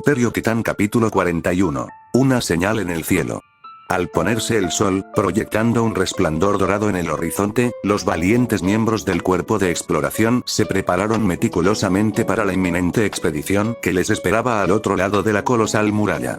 Imperio Titán capítulo 41. Una señal en el cielo. Al ponerse el sol, proyectando un resplandor dorado en el horizonte, los valientes miembros del cuerpo de exploración se prepararon meticulosamente para la inminente expedición que les esperaba al otro lado de la colosal muralla.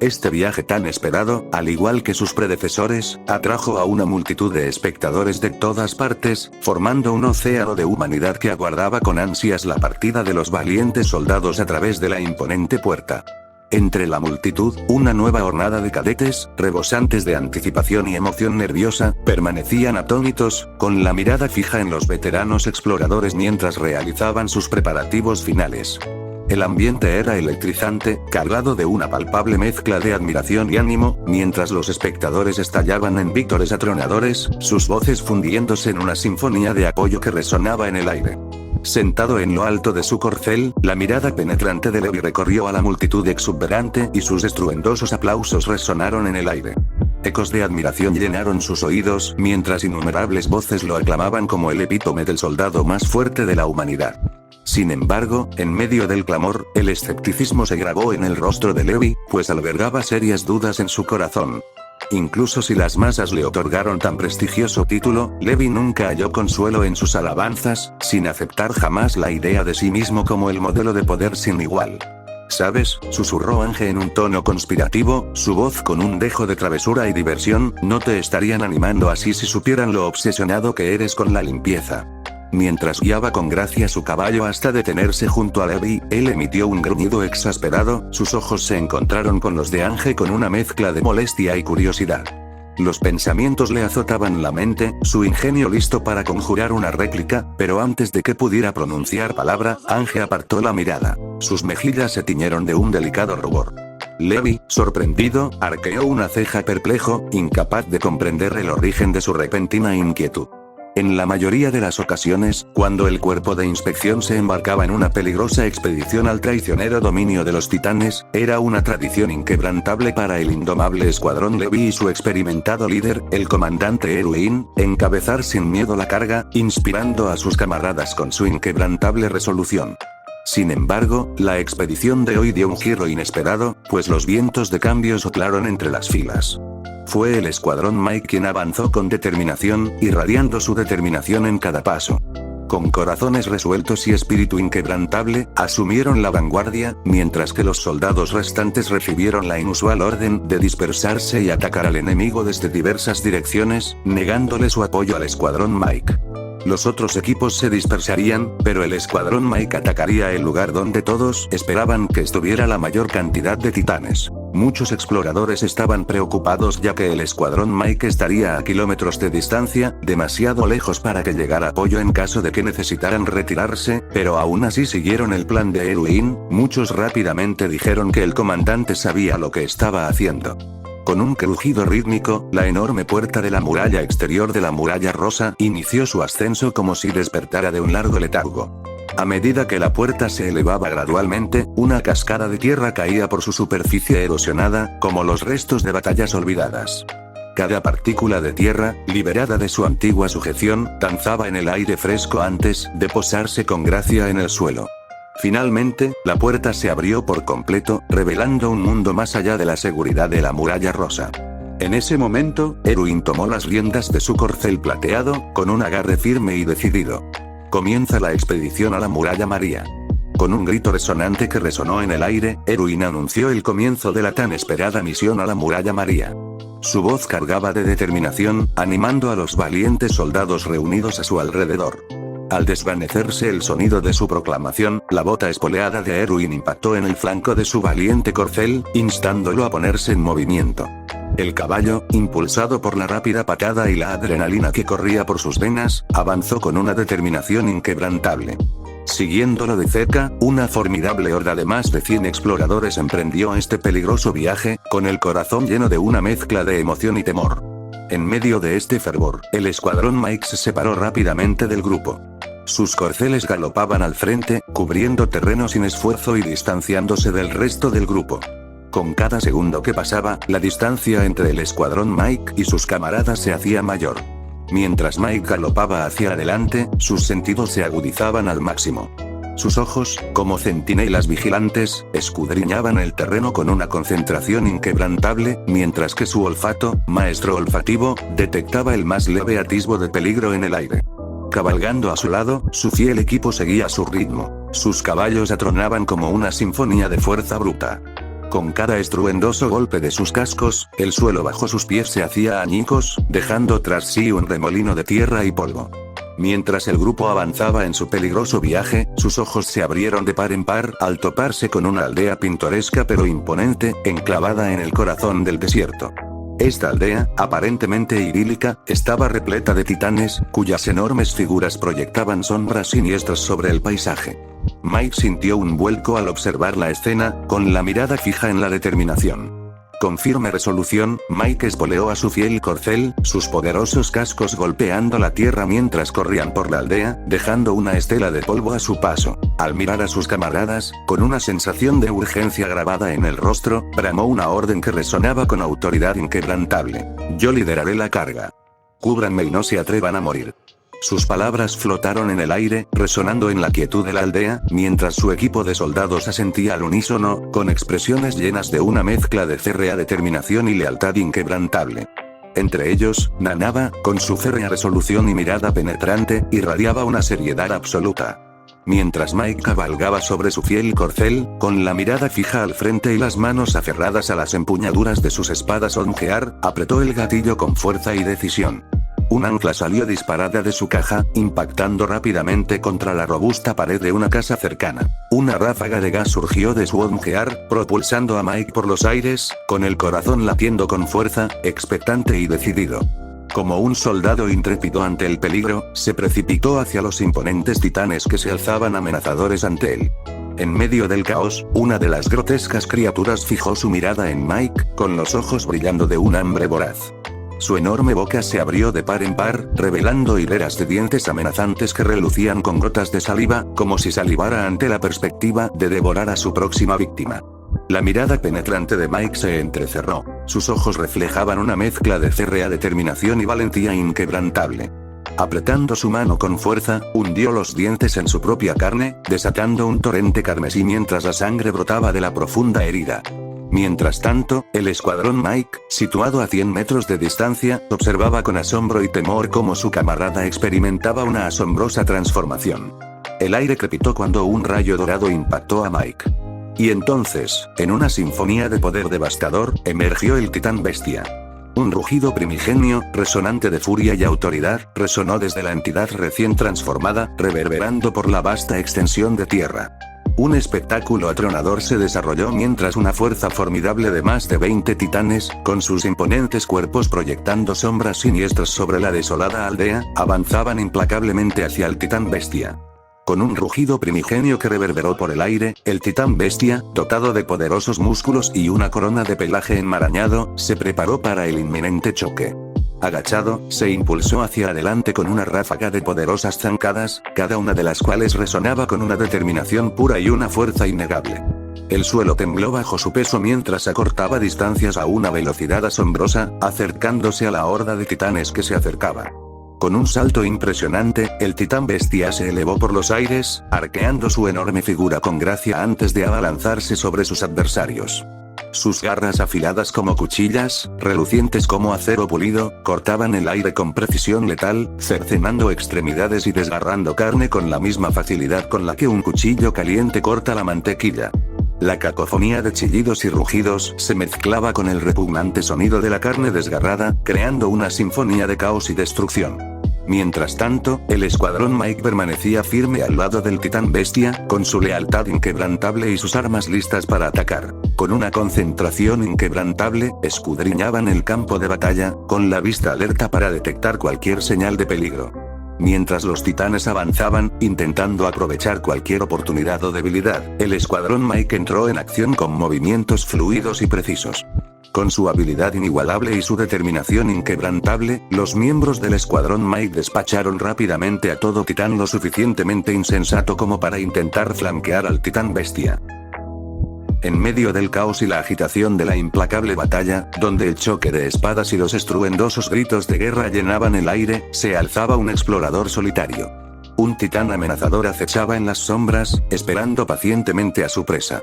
Este viaje tan esperado, al igual que sus predecesores, atrajo a una multitud de espectadores de todas partes, formando un océano de humanidad que aguardaba con ansias la partida de los valientes soldados a través de la imponente puerta. Entre la multitud, una nueva hornada de cadetes, rebosantes de anticipación y emoción nerviosa, permanecían atónitos, con la mirada fija en los veteranos exploradores mientras realizaban sus preparativos finales. El ambiente era electrizante, cargado de una palpable mezcla de admiración y ánimo, mientras los espectadores estallaban en vítores atronadores, sus voces fundiéndose en una sinfonía de apoyo que resonaba en el aire. Sentado en lo alto de su corcel, la mirada penetrante de Levi recorrió a la multitud exuberante y sus estruendosos aplausos resonaron en el aire. Ecos de admiración llenaron sus oídos, mientras innumerables voces lo aclamaban como el epítome del soldado más fuerte de la humanidad. Sin embargo, en medio del clamor, el escepticismo se grabó en el rostro de Levi, pues albergaba serias dudas en su corazón. Incluso si las masas le otorgaron tan prestigioso título, Levi nunca halló consuelo en sus alabanzas, sin aceptar jamás la idea de sí mismo como el modelo de poder sin igual. ¿Sabes?, susurró Ange en un tono conspirativo, su voz con un dejo de travesura y diversión, no te estarían animando así si supieran lo obsesionado que eres con la limpieza. Mientras guiaba con gracia su caballo hasta detenerse junto a Levi, él emitió un gruñido exasperado, sus ojos se encontraron con los de Ange con una mezcla de molestia y curiosidad. Los pensamientos le azotaban la mente, su ingenio listo para conjurar una réplica, pero antes de que pudiera pronunciar palabra, Ange apartó la mirada. Sus mejillas se tiñeron de un delicado rubor. Levi, sorprendido, arqueó una ceja perplejo, incapaz de comprender el origen de su repentina inquietud. En la mayoría de las ocasiones, cuando el cuerpo de inspección se embarcaba en una peligrosa expedición al traicionero dominio de los titanes, era una tradición inquebrantable para el indomable escuadrón Levi y su experimentado líder, el comandante Erwin, encabezar sin miedo la carga, inspirando a sus camaradas con su inquebrantable resolución. Sin embargo, la expedición de hoy dio un giro inesperado, pues los vientos de cambio soplaron entre las filas. Fue el escuadrón Mike quien avanzó con determinación, irradiando su determinación en cada paso. Con corazones resueltos y espíritu inquebrantable, asumieron la vanguardia, mientras que los soldados restantes recibieron la inusual orden de dispersarse y atacar al enemigo desde diversas direcciones, negándole su apoyo al escuadrón Mike. Los otros equipos se dispersarían, pero el escuadrón Mike atacaría el lugar donde todos esperaban que estuviera la mayor cantidad de titanes. Muchos exploradores estaban preocupados ya que el escuadrón Mike estaría a kilómetros de distancia, demasiado lejos para que llegara apoyo en caso de que necesitaran retirarse, pero aún así siguieron el plan de Erwin. Muchos rápidamente dijeron que el comandante sabía lo que estaba haciendo. Con un crujido rítmico, la enorme puerta de la muralla exterior de la muralla rosa inició su ascenso como si despertara de un largo letargo. A medida que la puerta se elevaba gradualmente, una cascada de tierra caía por su superficie erosionada, como los restos de batallas olvidadas. Cada partícula de tierra, liberada de su antigua sujeción, danzaba en el aire fresco antes de posarse con gracia en el suelo. Finalmente, la puerta se abrió por completo, revelando un mundo más allá de la seguridad de la muralla rosa. En ese momento, Erwin tomó las riendas de su corcel plateado, con un agarre firme y decidido. Comienza la expedición a la muralla María. Con un grito resonante que resonó en el aire, Erwin anunció el comienzo de la tan esperada misión a la muralla María. Su voz cargaba de determinación, animando a los valientes soldados reunidos a su alrededor. Al desvanecerse el sonido de su proclamación, la bota espoleada de Erwin impactó en el flanco de su valiente corcel, instándolo a ponerse en movimiento. El caballo, impulsado por la rápida patada y la adrenalina que corría por sus venas, avanzó con una determinación inquebrantable. Siguiéndolo de cerca, una formidable horda de más de 100 exploradores emprendió este peligroso viaje, con el corazón lleno de una mezcla de emoción y temor. En medio de este fervor, el escuadrón Mike se separó rápidamente del grupo. Sus corceles galopaban al frente, cubriendo terreno sin esfuerzo y distanciándose del resto del grupo. Con cada segundo que pasaba, la distancia entre el escuadrón Mike y sus camaradas se hacía mayor. Mientras Mike galopaba hacia adelante, sus sentidos se agudizaban al máximo. Sus ojos, como centinelas vigilantes, escudriñaban el terreno con una concentración inquebrantable, mientras que su olfato, maestro olfativo, detectaba el más leve atisbo de peligro en el aire. Cabalgando a su lado, su fiel equipo seguía su ritmo. Sus caballos atronaban como una sinfonía de fuerza bruta. Con cada estruendoso golpe de sus cascos, el suelo bajo sus pies se hacía añicos, dejando tras sí un remolino de tierra y polvo. Mientras el grupo avanzaba en su peligroso viaje, sus ojos se abrieron de par en par al toparse con una aldea pintoresca pero imponente, enclavada en el corazón del desierto. Esta aldea, aparentemente idílica, estaba repleta de titanes, cuyas enormes figuras proyectaban sombras siniestras sobre el paisaje. Mike sintió un vuelco al observar la escena, con la mirada fija en la determinación. Con firme resolución, Mike espoleó a su fiel corcel, sus poderosos cascos golpeando la tierra mientras corrían por la aldea, dejando una estela de polvo a su paso. Al mirar a sus camaradas, con una sensación de urgencia grabada en el rostro, bramó una orden que resonaba con autoridad inquebrantable. Yo lideraré la carga. Cúbranme y no se atrevan a morir. Sus palabras flotaron en el aire, resonando en la quietud de la aldea, mientras su equipo de soldados asentía al unísono, con expresiones llenas de una mezcla de férrea determinación y lealtad inquebrantable. Entre ellos, Nanaba, con su férrea resolución y mirada penetrante, irradiaba una seriedad absoluta. Mientras Mike cabalgaba sobre su fiel corcel, con la mirada fija al frente y las manos aferradas a las empuñaduras de sus espadas Ongear, apretó el gatillo con fuerza y decisión. Un ancla salió disparada de su caja, impactando rápidamente contra la robusta pared de una casa cercana. Una ráfaga de gas surgió de su Ongear, propulsando a Mike por los aires, con el corazón latiendo con fuerza, expectante y decidido. Como un soldado intrépido ante el peligro, se precipitó hacia los imponentes titanes que se alzaban amenazadores ante él. En medio del caos, una de las grotescas criaturas fijó su mirada en Mike, con los ojos brillando de un hambre voraz. Su enorme boca se abrió de par en par, revelando hileras de dientes amenazantes que relucían con gotas de saliva, como si salivara ante la perspectiva de devorar a su próxima víctima. La mirada penetrante de Mike se entrecerró. Sus ojos reflejaban una mezcla de férrea determinación y valentía inquebrantable. Apretando su mano con fuerza, hundió los dientes en su propia carne, desatando un torrente carmesí mientras la sangre brotaba de la profunda herida. Mientras tanto, el escuadrón Mike, situado a 100 metros de distancia, observaba con asombro y temor cómo su camarada experimentaba una asombrosa transformación. El aire crepitó cuando un rayo dorado impactó a Mike. Y entonces, en una sinfonía de poder devastador, emergió el titán bestia. Un rugido primigenio, resonante de furia y autoridad, resonó desde la entidad recién transformada, reverberando por la vasta extensión de tierra. Un espectáculo atronador se desarrolló mientras una fuerza formidable de más de 20 titanes, con sus imponentes cuerpos proyectando sombras siniestras sobre la desolada aldea, avanzaban implacablemente hacia el titán bestia. Con un rugido primigenio que reverberó por el aire, el titán bestia, dotado de poderosos músculos y una corona de pelaje enmarañado, se preparó para el inminente choque. Agachado, se impulsó hacia adelante con una ráfaga de poderosas zancadas, cada una de las cuales resonaba con una determinación pura y una fuerza innegable. El suelo tembló bajo su peso mientras acortaba distancias a una velocidad asombrosa, acercándose a la horda de titanes que se acercaba. Con un salto impresionante, el titán bestia se elevó por los aires, arqueando su enorme figura con gracia antes de abalanzarse sobre sus adversarios. Sus garras afiladas como cuchillas, relucientes como acero pulido, cortaban el aire con precisión letal, cercenando extremidades y desgarrando carne con la misma facilidad con la que un cuchillo caliente corta la mantequilla. La cacofonía de chillidos y rugidos se mezclaba con el repugnante sonido de la carne desgarrada, creando una sinfonía de caos y destrucción. Mientras tanto, el escuadrón Mike permanecía firme al lado del titán bestia, con su lealtad inquebrantable y sus armas listas para atacar. Con una concentración inquebrantable, escudriñaban el campo de batalla, con la vista alerta para detectar cualquier señal de peligro. Mientras los titanes avanzaban, intentando aprovechar cualquier oportunidad o debilidad, el escuadrón Mike entró en acción con movimientos fluidos y precisos. Con su habilidad inigualable y su determinación inquebrantable, los miembros del escuadrón Mike despacharon rápidamente a todo titán lo suficientemente insensato como para intentar flanquear al titán bestia. En medio del caos y la agitación de la implacable batalla, donde el choque de espadas y los estruendosos gritos de guerra llenaban el aire, se alzaba un explorador solitario. Un titán amenazador acechaba en las sombras, esperando pacientemente a su presa.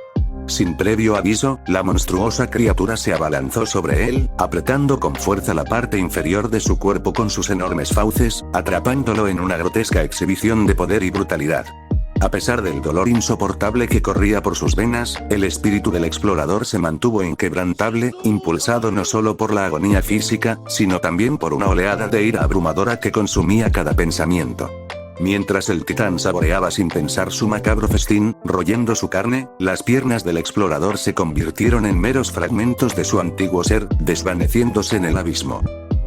Sin previo aviso, la monstruosa criatura se abalanzó sobre él, apretando con fuerza la parte inferior de su cuerpo con sus enormes fauces, atrapándolo en una grotesca exhibición de poder y brutalidad. A pesar del dolor insoportable que corría por sus venas, el espíritu del explorador se mantuvo inquebrantable, impulsado no solo por la agonía física, sino también por una oleada de ira abrumadora que consumía cada pensamiento. Mientras el titán saboreaba sin pensar su macabro festín, royendo su carne, las piernas del explorador se convirtieron en meros fragmentos de su antiguo ser, desvaneciéndose en el abismo.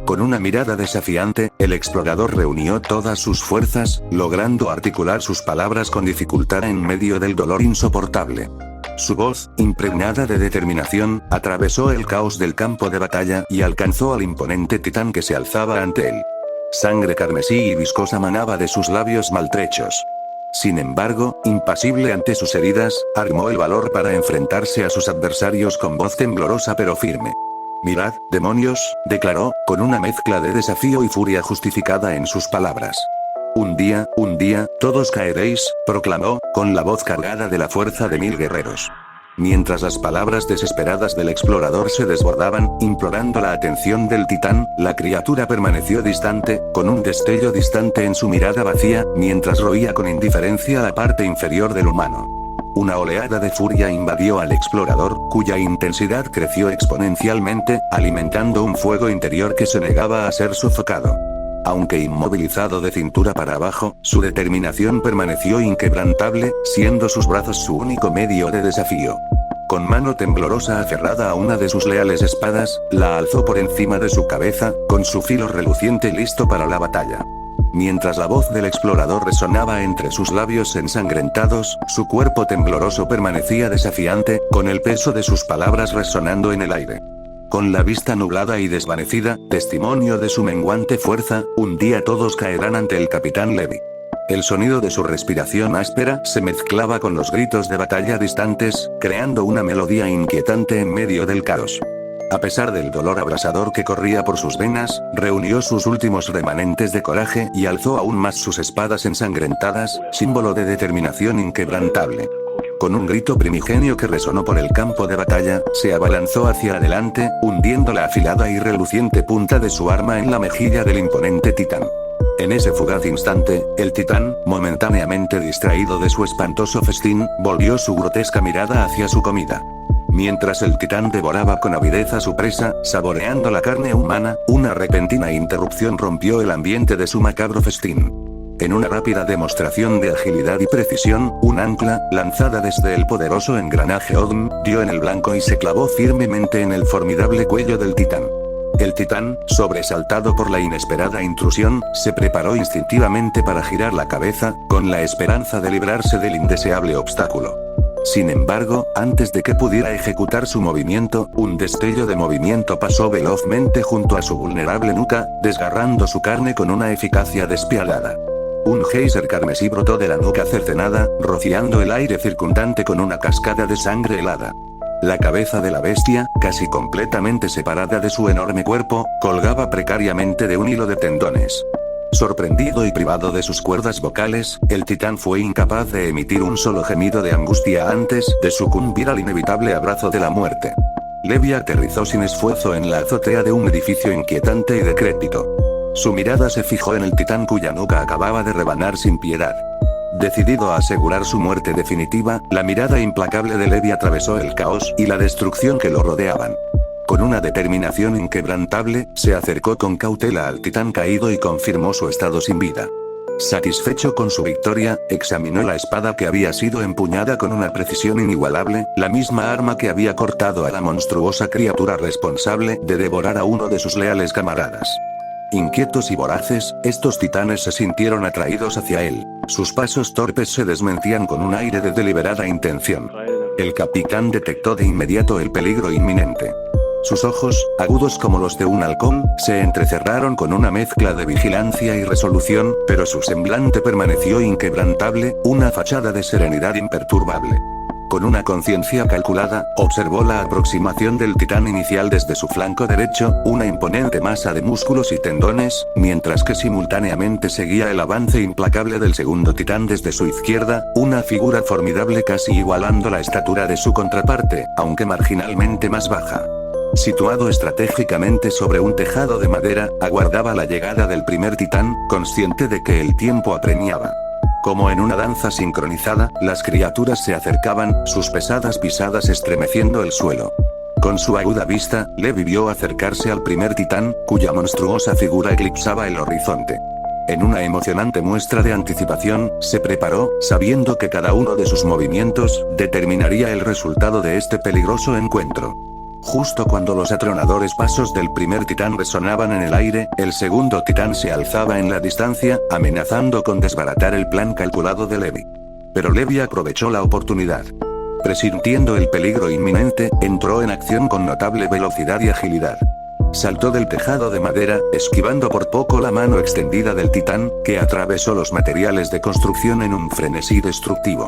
Con una mirada desafiante, el explorador reunió todas sus fuerzas, logrando articular sus palabras con dificultad en medio del dolor insoportable. Su voz, impregnada de determinación, atravesó el caos del campo de batalla y alcanzó al imponente titán que se alzaba ante él. Sangre carmesí y viscosa manaba de sus labios maltrechos. Sin embargo, impasible ante sus heridas, armó el valor para enfrentarse a sus adversarios con voz temblorosa pero firme. «Mirad, demonios», declaró, con una mezcla de desafío y furia justificada en sus palabras. Un día, todos caeréis», proclamó, con la voz cargada de la fuerza de 1000 guerreros. Mientras las palabras desesperadas del explorador se desbordaban, implorando la atención del titán, la criatura permaneció distante, con un destello distante en su mirada vacía, mientras roía con indiferencia la parte inferior del humano. Una oleada de furia invadió al explorador, cuya intensidad creció exponencialmente, alimentando un fuego interior que se negaba a ser sofocado. Aunque inmovilizado de cintura para abajo, su determinación permaneció inquebrantable, siendo sus brazos su único medio de desafío. Con mano temblorosa aferrada a una de sus leales espadas, la alzó por encima de su cabeza, con su filo reluciente listo para la batalla. Mientras la voz del explorador resonaba entre sus labios ensangrentados, su cuerpo tembloroso permanecía desafiante, con el peso de sus palabras resonando en el aire. Con la vista nublada y desvanecida, testimonio de su menguante fuerza, un día todos caerán ante el capitán Levi. El sonido de su respiración áspera se mezclaba con los gritos de batalla distantes, creando una melodía inquietante en medio del caos. A pesar del dolor abrasador que corría por sus venas, reunió sus últimos remanentes de coraje y alzó aún más sus espadas ensangrentadas, símbolo de determinación inquebrantable. Con un grito primigenio que resonó por el campo de batalla, se abalanzó hacia adelante, hundiendo la afilada y reluciente punta de su arma en la mejilla del imponente titán. En ese fugaz instante, el titán, momentáneamente distraído de su espantoso festín, volvió su grotesca mirada hacia su comida. Mientras el titán devoraba con avidez a su presa, saboreando la carne humana, una repentina interrupción rompió el ambiente de su macabro festín. En una rápida demostración de agilidad y precisión, un ancla, lanzada desde el poderoso engranaje Odm, dio en el blanco y se clavó firmemente en el formidable cuello del titán. El titán, sobresaltado por la inesperada intrusión, se preparó instintivamente para girar la cabeza, con la esperanza de librarse del indeseable obstáculo. Sin embargo, antes de que pudiera ejecutar su movimiento, un destello de movimiento pasó velozmente junto a su vulnerable nuca, desgarrando su carne con una eficacia despiadada. Un geyser carmesí brotó de la nuca cercenada, rociando el aire circundante con una cascada de sangre helada. La cabeza de la bestia, casi completamente separada de su enorme cuerpo, colgaba precariamente de un hilo de tendones. Sorprendido y privado de sus cuerdas vocales, el titán fue incapaz de emitir un solo gemido de angustia antes de sucumbir al inevitable abrazo de la muerte. Levi aterrizó sin esfuerzo en la azotea de un edificio inquietante y decrépito. Su mirada se fijó en el titán cuya nuca acababa de rebanar sin piedad. Decidido a asegurar su muerte definitiva, la mirada implacable de Levi atravesó el caos y la destrucción que lo rodeaban. Con una determinación inquebrantable, se acercó con cautela al titán caído y confirmó su estado sin vida. Satisfecho con su victoria, examinó la espada que había sido empuñada con una precisión inigualable, la misma arma que había cortado a la monstruosa criatura responsable de devorar a uno de sus leales camaradas. Inquietos y voraces, estos titanes se sintieron atraídos hacia él. Sus pasos torpes se desmentían con un aire de deliberada intención. El capitán detectó de inmediato el peligro inminente. Sus ojos, agudos como los de un halcón, se entrecerraron con una mezcla de vigilancia y resolución, pero su semblante permaneció inquebrantable, una fachada de serenidad imperturbable. Con una conciencia calculada, observó la aproximación del titán inicial desde su flanco derecho, una imponente masa de músculos y tendones, mientras que simultáneamente seguía el avance implacable del segundo titán desde su izquierda, una figura formidable casi igualando la estatura de su contraparte, aunque marginalmente más baja. Situado estratégicamente sobre un tejado de madera, aguardaba la llegada del primer titán, consciente de que el tiempo apremiaba. Como en una danza sincronizada, las criaturas se acercaban, sus pesadas pisadas estremeciendo el suelo. Con su aguda vista, Levi vio acercarse al primer titán, cuya monstruosa figura eclipsaba el horizonte. En una emocionante muestra de anticipación, se preparó, sabiendo que cada uno de sus movimientos determinaría el resultado de este peligroso encuentro. Justo cuando los atronadores pasos del primer titán resonaban en el aire, el segundo titán se alzaba en la distancia, amenazando con desbaratar el plan calculado de Levi. Pero Levi aprovechó la oportunidad. Presintiendo el peligro inminente, entró en acción con notable velocidad y agilidad. Saltó del tejado de madera, esquivando por poco la mano extendida del titán, que atravesó los materiales de construcción en un frenesí destructivo.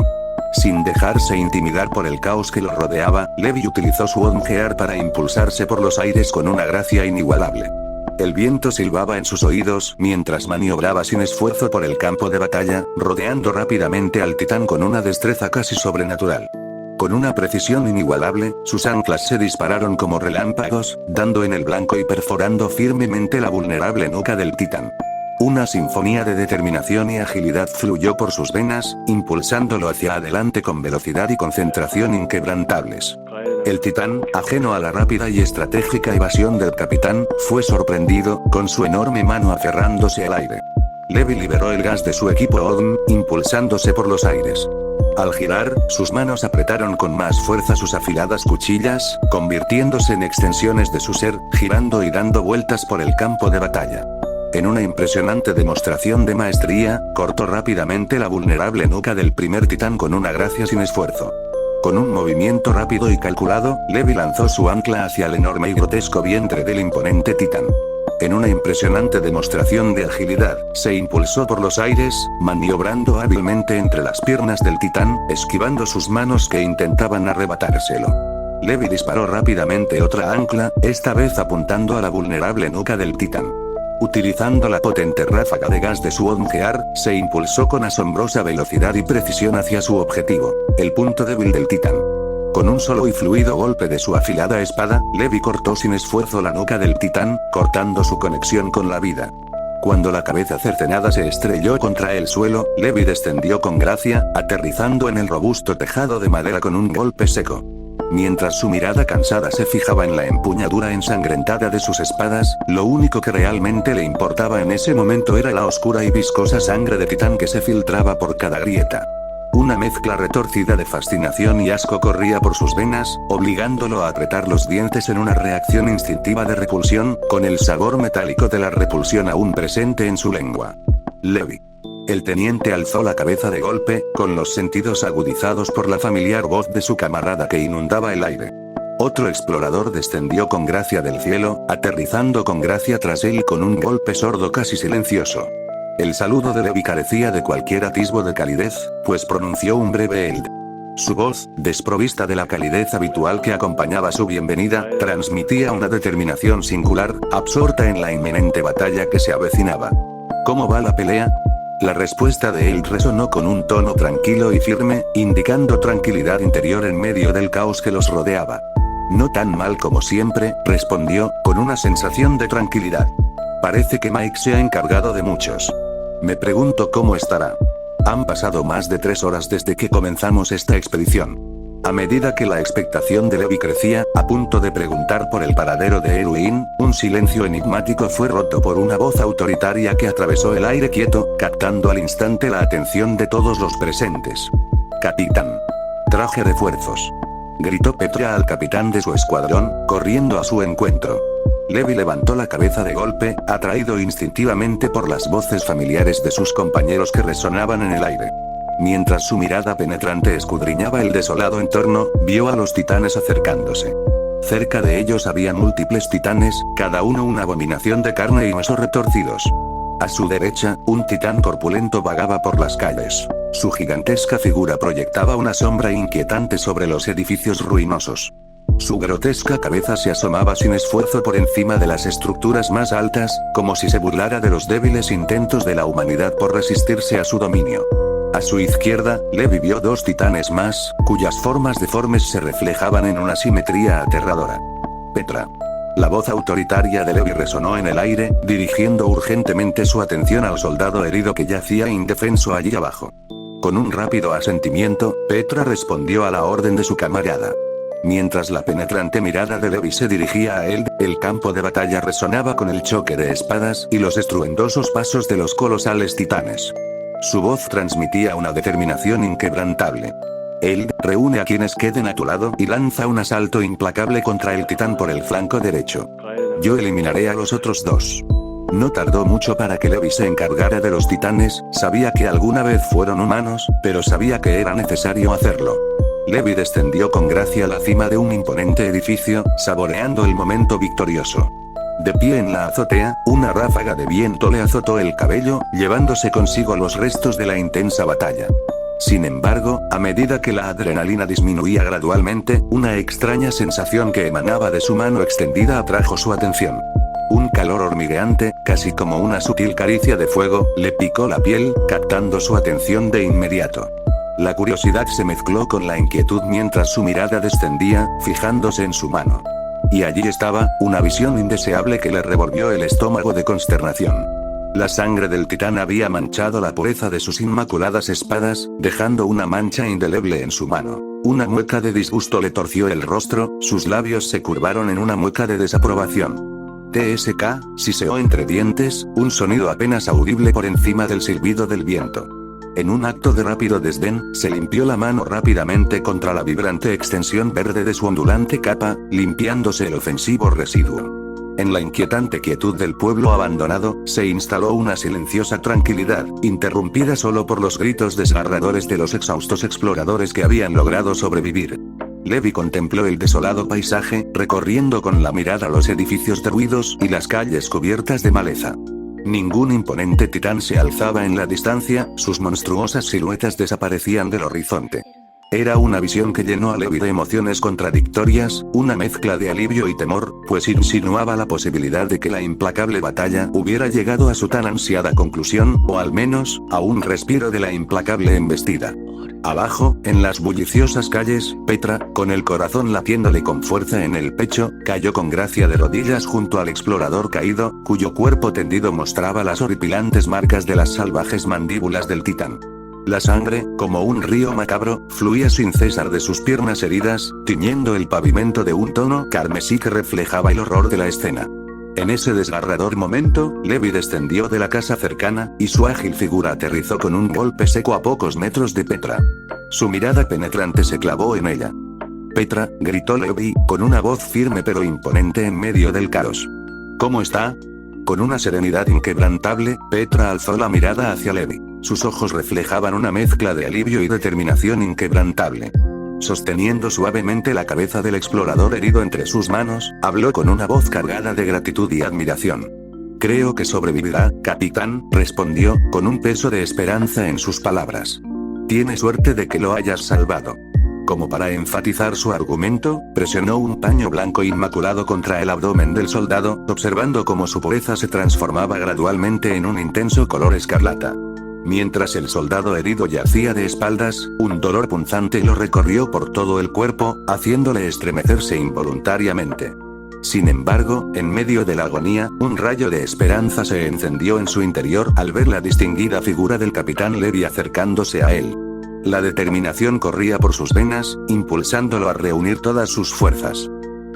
Sin dejarse intimidar por el caos que lo rodeaba, Levi utilizó su ongear para impulsarse por los aires con una gracia inigualable. El viento silbaba en sus oídos mientras maniobraba sin esfuerzo por el campo de batalla, rodeando rápidamente al titán con una destreza casi sobrenatural. Con una precisión inigualable, sus anclas se dispararon como relámpagos, dando en el blanco y perforando firmemente la vulnerable nuca del titán. Una sinfonía de determinación y agilidad fluyó por sus venas, impulsándolo hacia adelante con velocidad y concentración inquebrantables. El titán, ajeno a la rápida y estratégica evasión del capitán, fue sorprendido, con su enorme mano aferrándose al aire. Levi liberó el gas de su equipo ODM, impulsándose por los aires. Al girar, sus manos apretaron con más fuerza sus afiladas cuchillas, convirtiéndose en extensiones de su ser, girando y dando vueltas por el campo de batalla. En una impresionante demostración de maestría, cortó rápidamente la vulnerable nuca del primer titán con una gracia sin esfuerzo. Con un movimiento rápido y calculado, Levi lanzó su ancla hacia el enorme y grotesco vientre del imponente titán. En una impresionante demostración de agilidad, se impulsó por los aires, maniobrando hábilmente entre las piernas del titán, esquivando sus manos que intentaban arrebatárselo. Levi disparó rápidamente otra ancla, esta vez apuntando a la vulnerable nuca del titán. Utilizando la potente ráfaga de gas de su ongear, se impulsó con asombrosa velocidad y precisión hacia su objetivo, el punto débil del titán. Con un solo y fluido golpe de su afilada espada, Levi cortó sin esfuerzo la nuca del titán, cortando su conexión con la vida. Cuando la cabeza cercenada se estrelló contra el suelo, Levi descendió con gracia, aterrizando en el robusto tejado de madera con un golpe seco. Mientras su mirada cansada se fijaba en la empuñadura ensangrentada de sus espadas, lo único que realmente le importaba en ese momento era la oscura y viscosa sangre de titán que se filtraba por cada grieta. Una mezcla retorcida de fascinación y asco corría por sus venas, obligándolo a apretar los dientes en una reacción instintiva de repulsión, con el sabor metálico de la repulsión aún presente en su lengua. Levi. El teniente alzó la cabeza de golpe, con los sentidos agudizados por la familiar voz de su camarada que inundaba el aire. Otro explorador descendió con gracia del cielo, aterrizando con gracia tras él con un golpe sordo casi silencioso. El saludo de Levi carecía de cualquier atisbo de calidez, pues pronunció un breve eld. Su voz, desprovista de la calidez habitual que acompañaba su bienvenida, transmitía una determinación singular, absorta en la inminente batalla que se avecinaba. ¿Cómo va la pelea? La respuesta de él resonó con un tono tranquilo y firme, indicando tranquilidad interior en medio del caos que los rodeaba. No tan mal como siempre, respondió, con una sensación de tranquilidad. Parece que Mike se ha encargado de muchos. Me pregunto cómo estará. Han pasado más de 3 horas desde que comenzamos esta expedición. A medida que la expectación de Levi crecía, a punto de preguntar por el paradero de Erwin, un silencio enigmático fue roto por una voz autoritaria que atravesó el aire quieto, captando al instante la atención de todos los presentes. Capitán. Traje refuerzos. Gritó Petra al capitán de su escuadrón, corriendo a su encuentro. Levi levantó la cabeza de golpe, atraído instintivamente por las voces familiares de sus compañeros que resonaban en el aire. Mientras su mirada penetrante escudriñaba el desolado entorno, vio a los titanes acercándose. Cerca de ellos había múltiples titanes, cada uno una abominación de carne y hueso retorcidos. A su derecha, un titán corpulento vagaba por las calles. Su gigantesca figura proyectaba una sombra inquietante sobre los edificios ruinosos. Su grotesca cabeza se asomaba sin esfuerzo por encima de las estructuras más altas, como si se burlara de los débiles intentos de la humanidad por resistirse a su dominio. A su izquierda, Levi vio dos titanes más, cuyas formas deformes se reflejaban en una simetría aterradora. Petra. La voz autoritaria de Levi resonó en el aire, dirigiendo urgentemente su atención al soldado herido que yacía indefenso allí abajo. Con un rápido asentimiento, Petra respondió a la orden de su camarada. Mientras la penetrante mirada de Levi se dirigía a él, el campo de batalla resonaba con el choque de espadas y los estruendosos pasos de los colosales titanes. Su voz transmitía una determinación inquebrantable. Él reúne a quienes queden a tu lado y lanza un asalto implacable contra el titán por el flanco derecho. Yo eliminaré a los otros dos. No tardó mucho para que Levi se encargara de los titanes, sabía que alguna vez fueron humanos, pero sabía que era necesario hacerlo. Levi descendió con gracia a la cima de un imponente edificio, saboreando el momento victorioso. De pie en la azotea, una ráfaga de viento le azotó el cabello, llevándose consigo los restos de la intensa batalla. Sin embargo, a medida que la adrenalina disminuía gradualmente, una extraña sensación que emanaba de su mano extendida atrajo su atención. Un calor hormigueante, casi como una sutil caricia de fuego, le picó la piel, captando su atención de inmediato. La curiosidad se mezcló con la inquietud mientras su mirada descendía, fijándose en su mano. Y allí estaba, una visión indeseable que le revolvió el estómago de consternación. La sangre del titán había manchado la pureza de sus inmaculadas espadas, dejando una mancha indeleble en su mano. Una mueca de disgusto le torció el rostro, sus labios se curvaron en una mueca de desaprobación. TSK, siseó entre dientes, un sonido apenas audible por encima del silbido del viento. En un acto de rápido desdén, se limpió la mano rápidamente contra la vibrante extensión verde de su ondulante capa, limpiándose el ofensivo residuo. En la inquietante quietud del pueblo abandonado, se instaló una silenciosa tranquilidad, interrumpida solo por los gritos desgarradores de los exhaustos exploradores que habían logrado sobrevivir. Levi contempló el desolado paisaje, recorriendo con la mirada los edificios derruidos y las calles cubiertas de maleza. Ningún imponente titán se alzaba en la distancia, sus monstruosas siluetas desaparecían del horizonte. Era una visión que llenó a Levi de emociones contradictorias, una mezcla de alivio y temor, pues insinuaba la posibilidad de que la implacable batalla hubiera llegado a su tan ansiada conclusión, o al menos, a un respiro de la implacable embestida. Abajo, en las bulliciosas calles, Petra, con el corazón latiéndole con fuerza en el pecho, cayó con gracia de rodillas junto al explorador caído, cuyo cuerpo tendido mostraba las horripilantes marcas de las salvajes mandíbulas del titán. La sangre, como un río macabro, fluía sin cesar de sus piernas heridas, tiñendo el pavimento de un tono carmesí que reflejaba el horror de la escena. En ese desgarrador momento, Levi descendió de la casa cercana, y su ágil figura aterrizó con un golpe seco a pocos metros de Petra. Su mirada penetrante se clavó en ella. «Petra», gritó Levi, con una voz firme pero imponente en medio del caos. «¿Cómo está?» Con una serenidad inquebrantable, Petra alzó la mirada hacia Levi. Sus ojos reflejaban una mezcla de alivio y determinación inquebrantable. Sosteniendo suavemente la cabeza del explorador herido entre sus manos, habló con una voz cargada de gratitud y admiración. «Creo que sobrevivirá, capitán», respondió, con un peso de esperanza en sus palabras. «Tiene suerte de que lo hayas salvado». Como para enfatizar su argumento, presionó un paño blanco inmaculado contra el abdomen del soldado, observando cómo su pureza se transformaba gradualmente en un intenso color escarlata. Mientras el soldado herido yacía de espaldas, un dolor punzante lo recorrió por todo el cuerpo, haciéndole estremecerse involuntariamente. Sin embargo, en medio de la agonía, un rayo de esperanza se encendió en su interior al ver la distinguida figura del capitán Levi acercándose a él. La determinación corría por sus venas, impulsándolo a reunir todas sus fuerzas.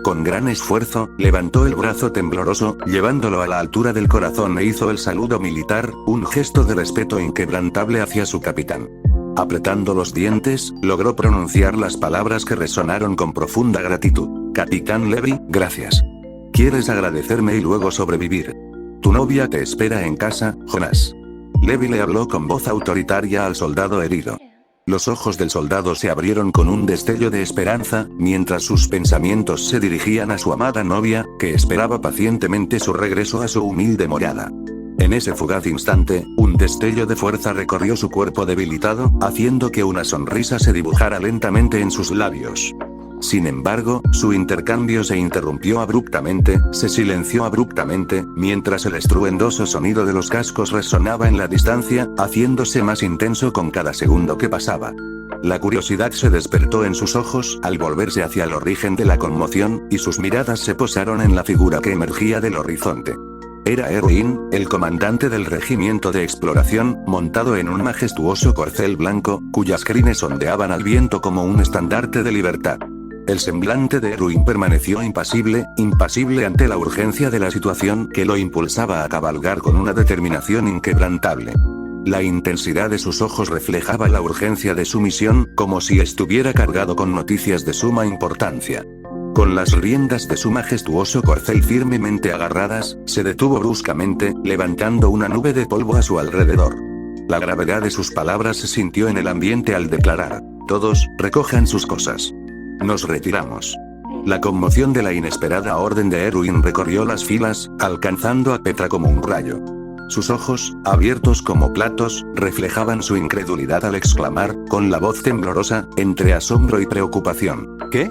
Con gran esfuerzo, levantó el brazo tembloroso, llevándolo a la altura del corazón e hizo el saludo militar, un gesto de respeto inquebrantable hacia su capitán. Apretando los dientes, logró pronunciar las palabras que resonaron con profunda gratitud. «Capitán Levi, gracias. ¿Quieres agradecerme y luego sobrevivir? Tu novia te espera en casa, Jonas». Levi le habló con voz autoritaria al soldado herido. Los ojos del soldado se abrieron con un destello de esperanza, mientras sus pensamientos se dirigían a su amada novia, que esperaba pacientemente su regreso a su humilde morada. En ese fugaz instante, un destello de fuerza recorrió su cuerpo debilitado, haciendo que una sonrisa se dibujara lentamente en sus labios. Sin embargo, su intercambio se interrumpió abruptamente, se silenció abruptamente, mientras el estruendoso sonido de los cascos resonaba en la distancia, haciéndose más intenso con cada segundo que pasaba. La curiosidad se despertó en sus ojos al volverse hacia el origen de la conmoción, y sus miradas se posaron en la figura que emergía del horizonte. Era Erwin, el comandante del regimiento de exploración, montado en un majestuoso corcel blanco, cuyas crines ondeaban al viento como un estandarte de libertad. El semblante de Erwin permaneció impasible ante la urgencia de la situación que lo impulsaba a cabalgar con una determinación inquebrantable. La intensidad de sus ojos reflejaba la urgencia de su misión, como si estuviera cargado con noticias de suma importancia. Con las riendas de su majestuoso corcel firmemente agarradas, se detuvo bruscamente, levantando una nube de polvo a su alrededor. La gravedad de sus palabras se sintió en el ambiente al declarar: todos, recojan sus cosas. Nos retiramos. La conmoción de la inesperada orden de Erwin recorrió las filas, alcanzando a Petra como un rayo. Sus ojos, abiertos como platos, reflejaban su incredulidad al exclamar, con la voz temblorosa, entre asombro y preocupación: ¿qué?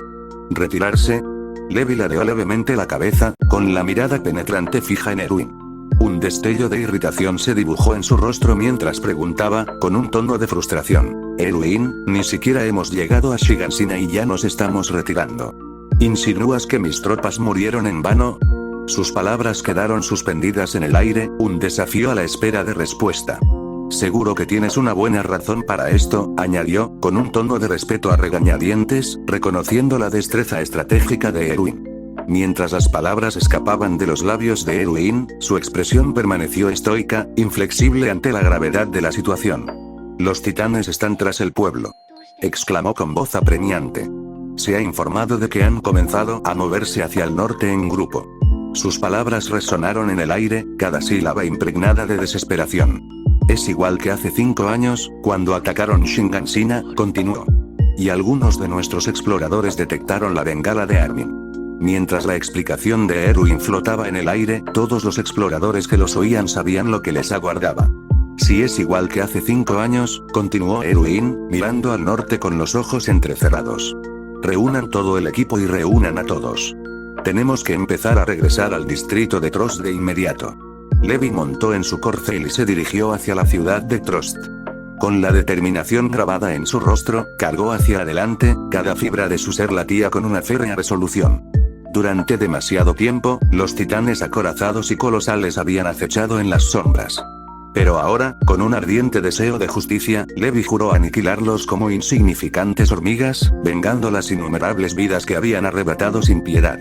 ¿Retirarse? Levi ladeó levemente la cabeza, con la mirada penetrante fija en Erwin. Un destello de irritación se dibujó en su rostro mientras preguntaba, con un tono de frustración: Erwin, ni siquiera hemos llegado a Shigansina y ya nos estamos retirando. ¿Insinúas que mis tropas murieron en vano? Sus palabras quedaron suspendidas en el aire, un desafío a la espera de respuesta. Seguro que tienes una buena razón para esto, añadió, con un tono de respeto a regañadientes, reconociendo la destreza estratégica de Erwin. Mientras las palabras escapaban de los labios de Erwin, su expresión permaneció estoica, inflexible ante la gravedad de la situación. Los titanes están tras el pueblo, exclamó con voz apremiante. Se ha informado de que han comenzado a moverse hacia el norte en grupo. Sus palabras resonaron en el aire, cada sílaba impregnada de desesperación. Es igual que hace 5 años, cuando atacaron Shingansina, continuó. Y algunos de nuestros exploradores detectaron la bengala de Armin. Mientras la explicación de Erwin flotaba en el aire, todos los exploradores que los oían sabían lo que les aguardaba. Si es igual que hace 5 años, continuó Erwin, mirando al norte con los ojos entrecerrados. Reúnan todo el equipo y reúnan a todos. Tenemos que empezar a regresar al distrito de Trost de inmediato. Levi montó en su corcel y se dirigió hacia la ciudad de Trost. Con la determinación grabada en su rostro, cargó hacia adelante, cada fibra de su ser latía con una férrea resolución. Durante demasiado tiempo, los titanes acorazados y colosales habían acechado en las sombras. Pero ahora, con un ardiente deseo de justicia, Levi juró aniquilarlos como insignificantes hormigas, vengando las innumerables vidas que habían arrebatado sin piedad.